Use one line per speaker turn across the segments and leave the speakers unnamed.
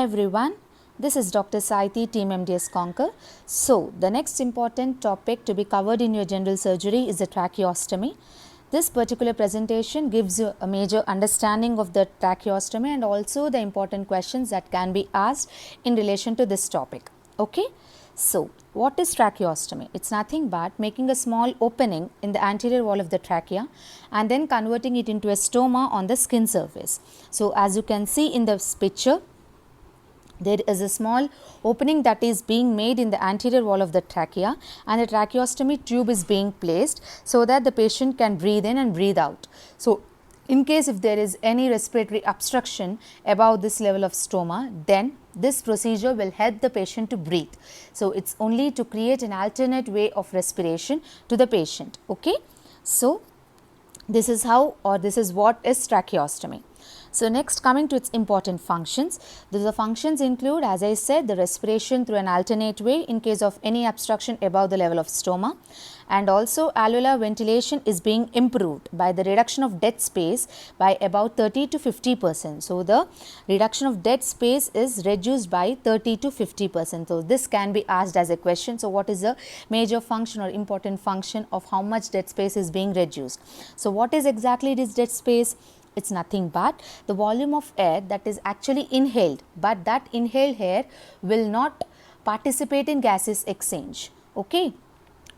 Everyone, this is Dr. Saiti, Team MDS Conquer. So, the next important topic to be covered in your general surgery is the tracheostomy. This particular presentation gives you a major understanding of the tracheostomy and also the important questions that can be asked in relation to this topic. Okay? So, what is tracheostomy? It's nothing but making a small opening in the anterior wall of the trachea and then converting it into a stoma on the skin surface. So, as you can see in this picture, there is a small opening that is being made in the anterior wall of the trachea and the tracheostomy tube is being placed so that the patient can breathe in and breathe out. So, in case if there is any respiratory obstruction above this level of stoma, then this procedure will help the patient to breathe. So, it is only to create an alternate way of respiration to the patient. Okay? So, this is how or this is what is tracheostomy. So, next coming to its important functions, the functions include, as I said, the respiration through an alternate way in case of any obstruction above the level of stoma, and also alveolar ventilation is being improved by the reduction of dead space by about 30 to 50%. So, the reduction of dead space is reduced by 30 to 50%. So, this can be asked as a question. So, what is the major function or important function of how much dead space is being reduced? So, what is exactly this dead space? It is nothing but the volume of air that is actually inhaled, but that inhaled air will not participate in gaseous exchange. Okay.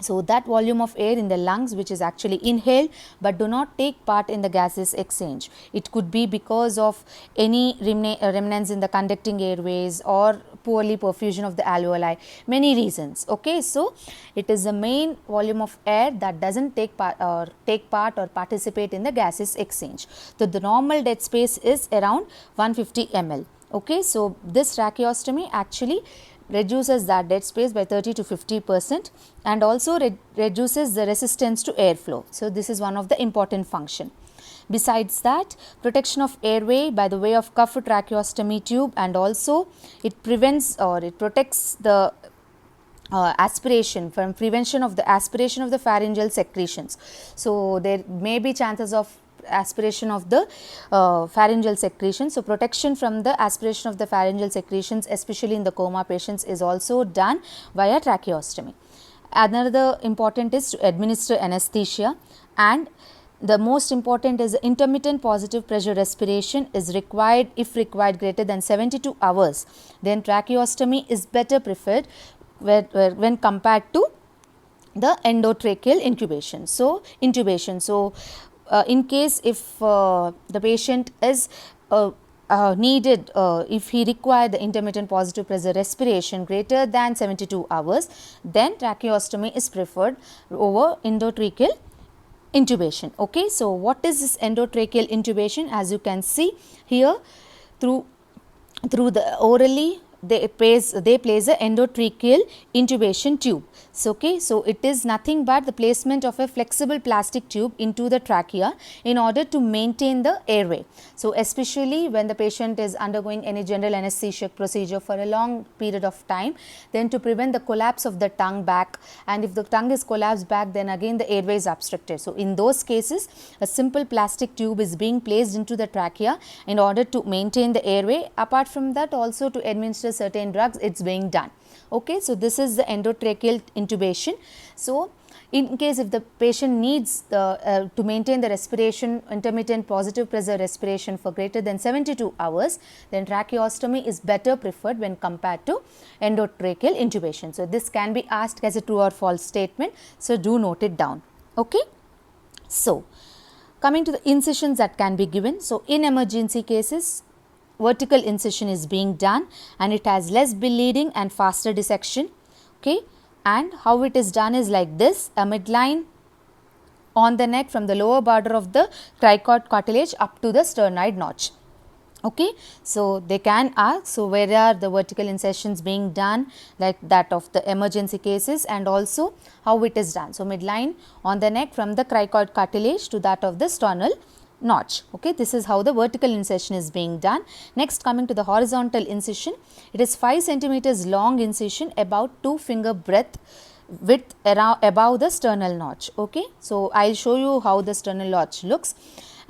So, that volume of air in the lungs which is actually inhaled, but do not take part in the gaseous exchange. It could be because of any remnants in the conducting airways or poorly perfusion of the alveoli, many reasons. Okay. So, it is the main volume of air that does not take part or participate in the gaseous exchange. So, the normal dead space is around 150 ml. Okay. So, this tracheostomy actually reduces that dead space by 30 to 50% and also reduces the resistance to airflow. So, this is one of the important function. Besides that, protection of airway by the way of cuffed tracheostomy tube, and also it prevents or it protects the aspiration from prevention of the aspiration of the pharyngeal secretions. So, there may be chances of aspiration of the pharyngeal secretions. So, protection from the aspiration of the pharyngeal secretions, especially in the coma patients, is also done via tracheostomy. Another important is to administer anesthesia, and the most important is intermittent positive pressure respiration is required if required greater than 72 hours. Then tracheostomy is better preferred when compared to the endotracheal intubation. So, in case if the patient is needed, if he require the intermittent positive pressure respiration greater than 72 hours, then tracheostomy is preferred over endotracheal intubation. Okay. So, what is this endotracheal intubation? As you can see here, through the orally they place a endotracheal intubation tube. So, okay, so it is nothing but the placement of a flexible plastic tube into the trachea in order to maintain the airway. So, especially when the patient is undergoing any general anesthesia procedure for a long period of time, then to prevent the collapse of the tongue back, and if the tongue is collapsed back, then again the airway is obstructed. So, in those cases, a simple plastic tube is being placed into the trachea in order to maintain the airway. Apart from that, also to administer certain drugs, it is being done. Okay. So, this is the endotracheal intubation. So, in case if the patient needs to maintain the respiration, intermittent positive pressure respiration for greater than 72 hours, then tracheostomy is better preferred when compared to endotracheal intubation. So, this can be asked as a true or false statement. So, do note it down. Okay. So, coming to the incisions that can be given. So, in emergency cases, vertical incision is being done and it has less bleeding and faster dissection. Okay. And how it is done is like this: a midline on the neck from the lower border of the cricoid cartilage up to the sternoid notch. Okay. So, they can ask, so where are the vertical incisions being done like that of the emergency cases, and also how it is done. So, midline on the neck from the cricoid cartilage to that of the sternal notch. Okay. This is how the vertical incision is being done. Next, coming to the horizontal incision, it is 5 centimeters long incision about 2 finger breadth width around above the sternal notch. Okay. So, I will show you how the sternal notch looks.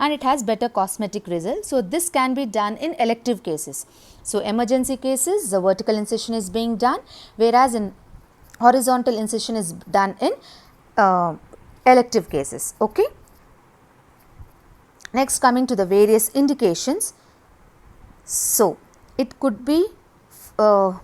and it has better cosmetic results. So, this can be done in elective cases. So, emergency cases, the vertical incision is being done, whereas in horizontal incision is done in elective cases. Okay. Next, coming to the various indications. So, it could be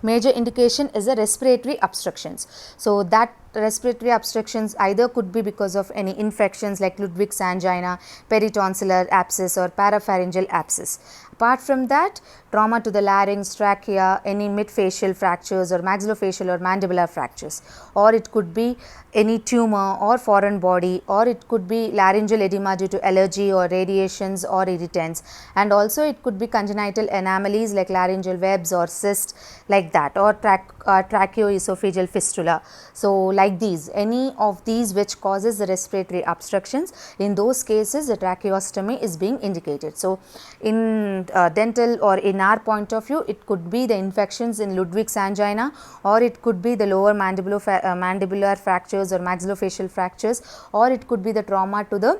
major indication is a respiratory obstructions. So, that respiratory obstructions either could be because of any infections like Ludwig's angina, peritonsillar abscess or parapharyngeal abscess. Apart from that, trauma to the larynx, trachea, any midfacial fractures or maxillofacial or mandibular fractures, or it could be any tumor or foreign body, or it could be laryngeal edema due to allergy or radiations or irritants, and also it could be congenital anomalies like laryngeal webs or cysts like that, or tracheoesophageal fistula. So, like these, any of these which causes the respiratory obstructions, in those cases the tracheostomy is being indicated. So, in dental or in our point of view, it could be the infections in Ludwig's angina, or it could be the lower mandibular fractures or maxillofacial fractures, or it could be the trauma to the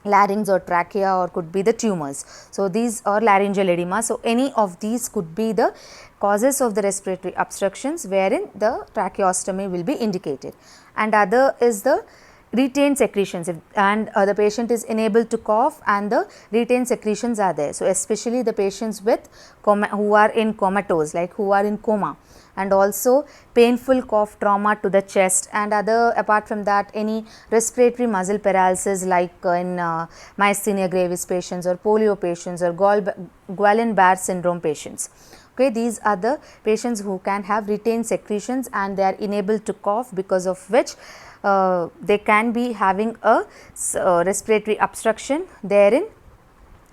larynx or trachea, or could be the tumors. So, these are laryngeal edema. So, any of these could be the causes of the respiratory obstructions wherein the tracheostomy will be indicated. And other is the retained secretions, and the patient is unable to cough and the retained secretions are there. So, especially the patients with who are in comatose, like who are in coma, and also painful cough trauma to the chest, and other apart from that any respiratory muscle paralysis like in myasthenia gravis patients or polio patients or Guillain-Barré syndrome patients. Okay, these are the patients who can have retained secretions and they are unable to cough, because of which they can be having a respiratory obstruction therein,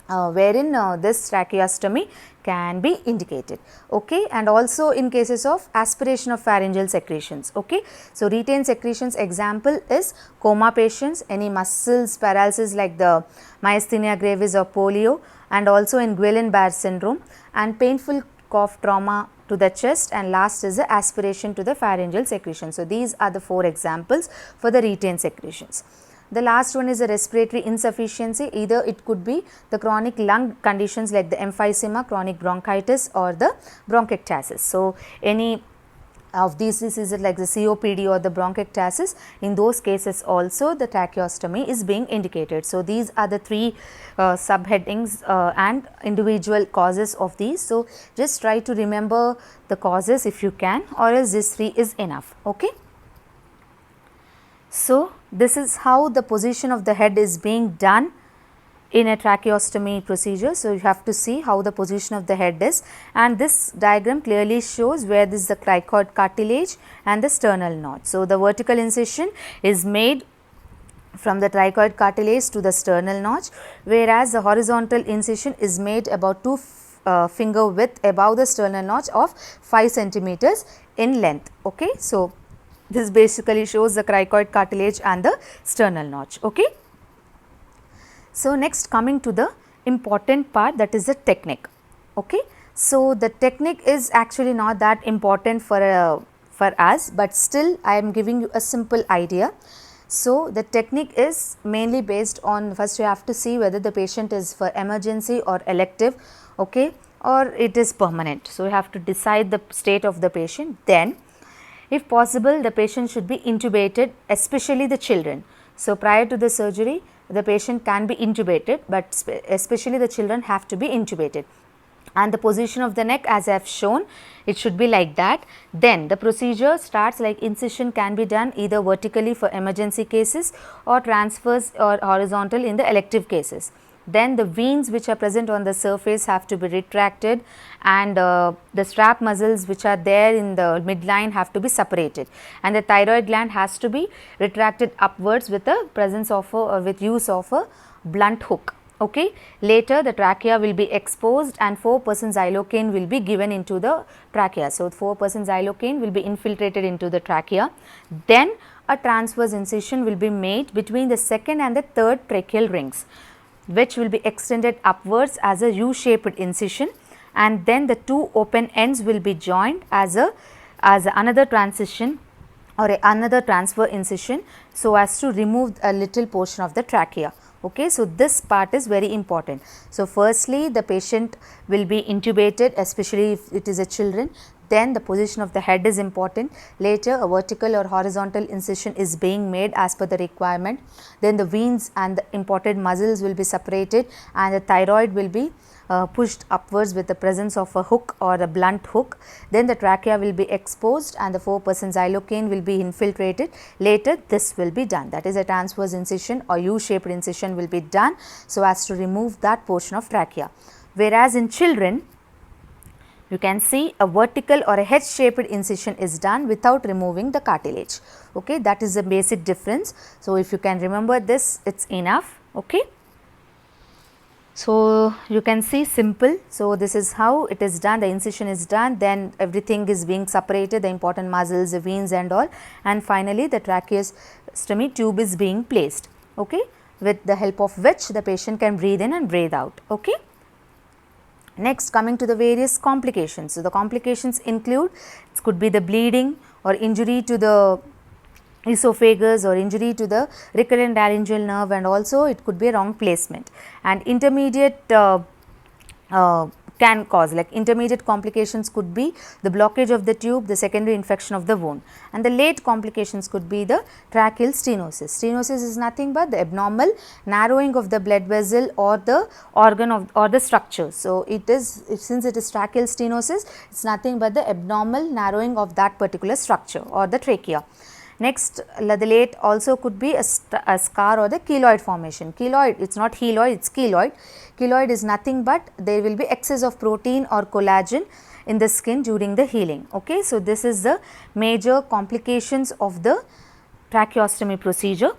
wherein this tracheostomy can be indicated. Okay, and also in cases of aspiration of pharyngeal secretions. Okay, so retained secretions example is coma patients, any muscles paralysis like the myasthenia gravis or polio, and also in Guillain-Barré syndrome, and painful cough trauma to the chest, and last is the aspiration to the pharyngeal secretion. So, these are the 4 examples for the retained secretions. The last one is a respiratory insufficiency, either it could be the chronic lung conditions like the emphysema, chronic bronchitis or the bronchiectasis. So, any of these diseases like the COPD or the bronchiectasis, in those cases also the tracheostomy is being indicated. So, these are the 3 subheadings and individual causes of these. So, just try to remember the causes if you can, or else this 3 is enough. Okay. So, this is how the position of the head is being done in a tracheostomy procedure. So, you have to see how the position of the head is, and this diagram clearly shows where this is the cricoid cartilage and the sternal notch. So, the vertical incision is made from the cricoid cartilage to the sternal notch, whereas the horizontal incision is made about 2 finger width above the sternal notch of 5 centimeters in length. Okay. So, this basically shows the cricoid cartilage and the sternal notch. Okay. So, next coming to the important part, that is the technique. Okay. So, the technique is actually not that important for us, but still I am giving you a simple idea. So, the technique is mainly based on, first you have to see whether the patient is for emergency or elective, okay, or it is permanent. So, you have to decide the state of the patient. Then if possible the patient should be intubated, especially the children. So, prior to the surgery the patient can be intubated, but especially the children have to be intubated, and the position of the neck as I have shown, it should be like that. Then the procedure starts like incision can be done either vertically for emergency cases or transverse or horizontal in the elective cases. Then the veins which are present on the surface have to be retracted, and the strap muscles which are there in the midline have to be separated, and the thyroid gland has to be retracted upwards with the presence of with use of a blunt hook. Okay. Later the trachea will be exposed and 4% xylocaine will be given into the trachea. So, 4% xylocaine will be infiltrated into the trachea. Then a transverse incision will be made between the second and the third tracheal rings, which will be extended upwards as a U-shaped incision, and then the 2 open ends will be joined as another transition or another transfer incision, so as to remove a little portion of the trachea. Okay, so this part is very important. So firstly, the patient will be intubated, especially if it is a children. Then the position of the head is important. Later, a vertical or horizontal incision is being made as per the requirement. Then the veins and the important muscles will be separated, and the thyroid will be pushed upwards with the presence of a hook or a blunt hook. Then the trachea will be exposed and the 4% xylocaine will be infiltrated. Later this will be done, that is a transverse incision or U-shaped incision will be done so as to remove that portion of trachea. Whereas in children, you can see a vertical or a H-shaped incision is done without removing the cartilage. Okay, that is the basic difference. So if you can remember this, it's enough. Okay. So you can see simple. So this is how it is done, the incision is done, then everything is being separated, the important muscles, the veins and all, and finally the tracheostomy tube is being placed, okay, with the help of which the patient can breathe in and breathe out. Okay. Next, coming to the various complications. So the complications include, it could be the bleeding or injury to the esophagus or injury to the recurrent laryngeal nerve, and also it could be a wrong placement, and intermediate can cause, like intermediate complications could be the blockage of the tube, the secondary infection of the wound, and the late complications could be the tracheal stenosis. Stenosis is nothing but the abnormal narrowing of the blood vessel or the organ of or the structure. So it is, since it is tracheal stenosis, it is nothing but the abnormal narrowing of that particular structure or the trachea. Next, the late also could be a scar or the keloid formation. Keloid, it is not heloid, it is keloid. Keloid is nothing but there will be excess of protein or collagen in the skin during the healing. Okay, so this is the major complications of the tracheostomy procedure.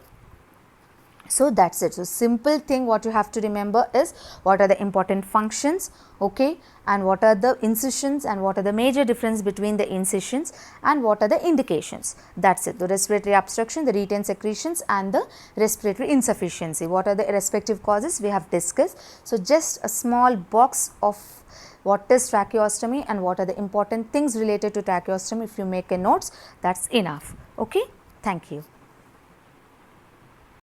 So that's it. So simple thing what you have to remember is what are the important functions, okay, and what are the incisions and what are the major difference between the incisions and what are the indications. That's it. The respiratory obstruction, the retained secretions and the respiratory insufficiency. What are the respective causes we have discussed. So just a small box of what is tracheostomy and what are the important things related to tracheostomy. If you make a notes, that's enough. Okay. Thank you.